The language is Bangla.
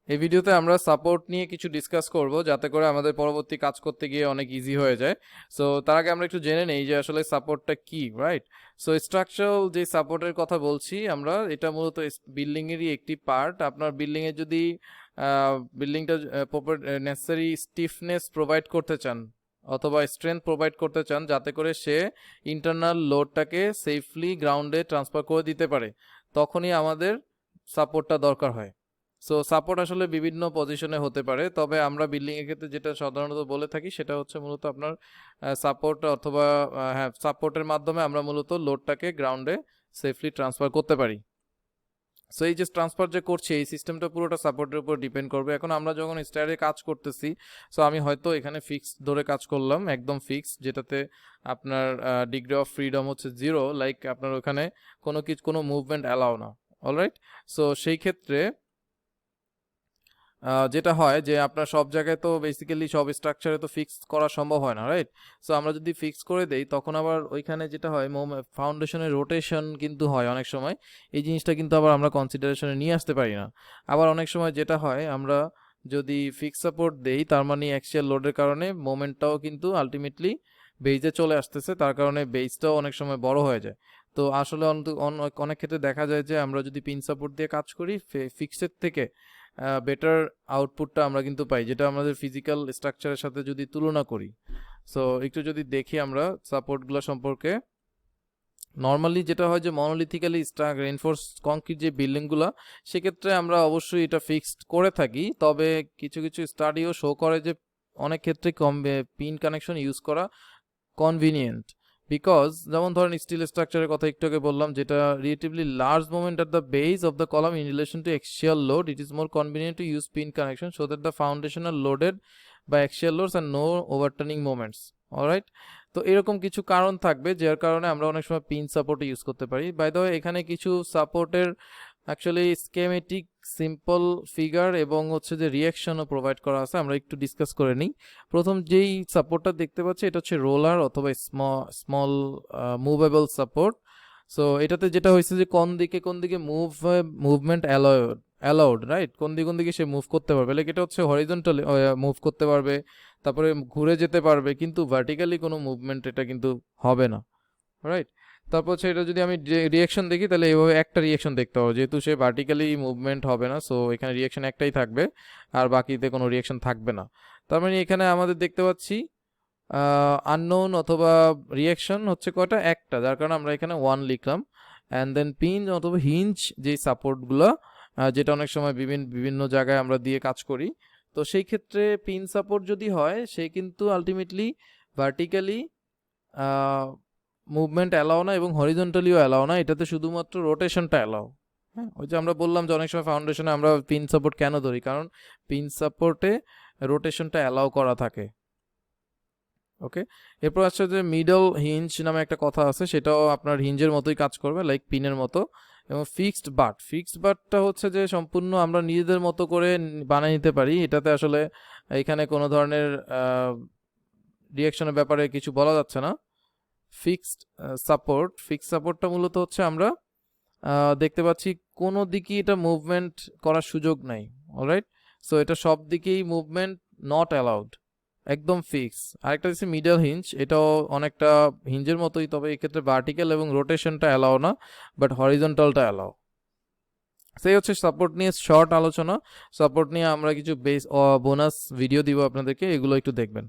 এই ভিডিওতে আমরা সাপোর্ট নিয়ে কিছু ডিসকাস করব যাতে করে আমাদের পরবর্তী কাজ করতে গিয়ে অনেক ইজি হয়ে যায়। সো তার আগে আমরা একটু জেনে নেই যে আসলে সাপোর্টটা কি, রাইট? সো স্ট্রাকচারাল যে সাপোর্টের কথা বলছি আমরা, এটা মূলত বিল্ডিং এরই একটি পার্ট। আপনার বিল্ডিং এ যদি বিল্ডিংটা প্রপার নেসেসারি স্টিফনেস প্রোভাইড করতে চান অথবা স্ট্রেংথ প্রোভাইড করতে চান যাতে করে সে ইন্টারনাল লোডটাকে সেফলি গ্রাউন্ডে ট্রান্সফার করে দিতে পারে, তখনই আমাদের সাপোর্টটা দরকার হয়। সো সাপোর্ট আসলে বিভিন্ন পজিশনে হতে পারে, তবে আমরা বিল্ডিং এর ক্ষেত্রে যেটা সাধারণত বলে থাকি সেটা হচ্ছে মূলত আপনার সাপোর্ট অথবা হ্যাঁ, সাপোর্টের মাধ্যমে আমরা মূলত লোডটাকে গ্রাউন্ডে সেফলি ট্রান্সফার করতে পারি। সো এই যে ট্রান্সফার যে করছি এই সিস্টেমটা পুরোটা সাপোর্টের উপর ডিপেন্ড করবে। এখন আমরা যখন স্টারে কাজ করতেছি, সো আমি হয়তো এখানে ফিক্স ধরে কাজ করলাম, একদম ফিক্স, যেটাতে আপনার ডিগ্রি অফ ফ্রিডম হচ্ছে 0, লাইক আপনার ওখানে কোনো মুভমেন্ট অ্যালাউ না। অলরাইট, সো সেই ক্ষেত্রে যেটা হয় যে আপনার সব জায়গায় তো বেসিক্যালি সব স্ট্রাকচারে তো ফিক্স করা সম্ভব হয় না, রাইট? সো আমরা যদি ফিক্স করে দেই তখন আবার ওইখানে যেটা হয় ফাউন্ডেশনের রোটেশন কিন্তু হয় অনেক সময়। এই জিনিসটা কিন্তু আবার আমরা কনসিডারেশনে নিয়ে আসতে পারি না। আবার অনেক সময় যেটা হয়, আমরা যদি ফিক্স সাপোর্ট দেই তার মানে অ্যাক্সিয়াল লোডের কারণে মোমেন্টটাও কিন্তু আলটিমেটলি বেইজে চলে আসতেছে, তার কারণে বেইজটাও অনেক সময় বড় হয়ে যায়। তো আসলে অনেক ক্ষেত্রে দেখা যায় যে আমরা যদি পিন সাপোর্ট দিয়ে কাজ করি, ফিক্সের থেকে বেটার আউটপুটটা আমরা কিন্তু পাই, যেটা আমাদের ফিজিক্যাল স্ট্রাকচারের সাথে যদি তুলনা করি। সো একটু যদি দেখি আমরা সাপোর্টগুলো সম্পর্কে, নর্মালি যেটা হয় যে মনোলিথিক্যালি রেইনফোর্স কংক্রিট যে বিল্ডিংগুলো, সেক্ষেত্রে আমরা অবশ্যই এটা ফিক্সড করে থাকি, তবে কিছু কিছু স্টাডিও শো করে যে অনেক ক্ষেত্রে পিন কানেকশন ইউজ করা কনভিনিয়েন্ট। বিকজ যেমন ধরেন স্টিল স্ট্রাকচারের কথা একটু আগে বললাম, যেটা relatively large moment at the base of the column in relation to axial load, it is more convenient to use pin connection so that the foundation are loaded by axial loads and no overturning moments. Alright, তো এরকম কিছু কারণ থাকবে যার কারণে আমরা অনেক সময় পিন সাপোর্ট ইউজ করতে পারি। বাই দ্য ওয়ে, এখানে কিছু সাপোর্টের অ্যাকচুয়ালি স্কেমেটিক সিম্পল ফিগার এবং হচ্ছে যে রিয়াকশনও প্রোভাইড করা আছে, আমরা একটু ডিসকাস করে নিই। প্রথম যেই সাপোর্টটা দেখতে পাচ্ছি এটা হচ্ছে রোলার অথবা স্মল মুভেবল সাপোর্ট। সো এটাতে যেটা হয়েছে যে কোন দিকে মুভমেন্ট অ্যালাউড, রাইট? কোন দিকে সে মুভ করতে পারবে, লাইক এটা হচ্ছে হরিজন্টালি মুভ করতে পারবে, তারপরে ঘুরে যেতে পারবে, কিন্তু ভার্টিক্যালি কোনো মুভমেন্ট এটা কিন্তু হবে না, রাইট? তারপর হচ্ছে এটা যদি আমি রিয়াকশন দেখি তাহলে এইভাবে একটা রিয়াকশন দেখতে হবে, যেহেতু সে ভার্টিক্যালি মুভমেন্ট হবে না, সো এখানে রিয়াকশন একটাই থাকবে আর বাকিতে কোনো রিয়াকশন থাকবে না। তার মানে এখানে আমাদের দেখতে পাচ্ছি আননোন অথবা রিয়াকশন হচ্ছে কয়টা, একটা, যার কারণে আমরা এখানে 1 লিখলাম। অ্যান্ড দেন পিন অথবা হিঞ্জ যে সাপোর্টগুলো, যেটা অনেক সময় বিভিন্ন জায়গায় আমরা দিয়ে কাজ করি, তো সেই ক্ষেত্রে পিন সাপোর্ট যদি হয় সে কিন্তু আলটিমেটলি ভার্টিক্যালি মুভমেন্ট অ্যালাও না এবং হরিজন্টালিও অ্যালাও না, এটাতে শুধুমাত্র রোটেশনটা অ্যালাও। হ্যাঁ, ওই যে আমরা বললাম যে অনেক সময় ফাউন্ডেশনে আমরা পিন সাপোর্ট কেন ধরি, কারণ পিন সাপোর্টে রোটেশনটা অ্যালাও করা থাকে। ওকে, এরপর আসছে যে মিডল হিঞ্জ নামে একটা কথা আছে, সেটাও আপনার হিঞ্জের মতোই কাজ করবে, লাইক পিনের মতো। এবং ফিক্সড বাটটা হচ্ছে যে সম্পূর্ণ আমরা নিজেদের মতো করে বানিয়ে নিতে পারি, এটাতে আসলে এখানে কোনো ধরনের রিয়াকশনের ব্যাপারে কিছু বলা যাচ্ছে না। ফিক্সড সাপোর্টটা মূলত হচ্ছে আমরা দেখতে পাচ্ছি কোনো দিকেই এটা মুভমেন্ট করার সুযোগ নাই, অলরাইট? সো এটা সব দিকেই মুভমেন্ট নট অ্যালাউড, একদম ফিক্স। আরেকটা হচ্ছে মিডল হিঞ্জ, এটাও অনেকটা হিঞ্জের মতোই, তবে এক্ষেত্রে ভার্টিক্যাল এবং রোটেশনটা অ্যালাও না, বাট হরিজন্টালটা অ্যালাও। সেই হচ্ছে সাপোর্ট নিয়ে শর্ট আলোচনা। সাপোর্ট নিয়ে আমরা কিছু বোনাস ভিডিও দিব আপনাদেরকে, এগুলো একটু দেখবেন।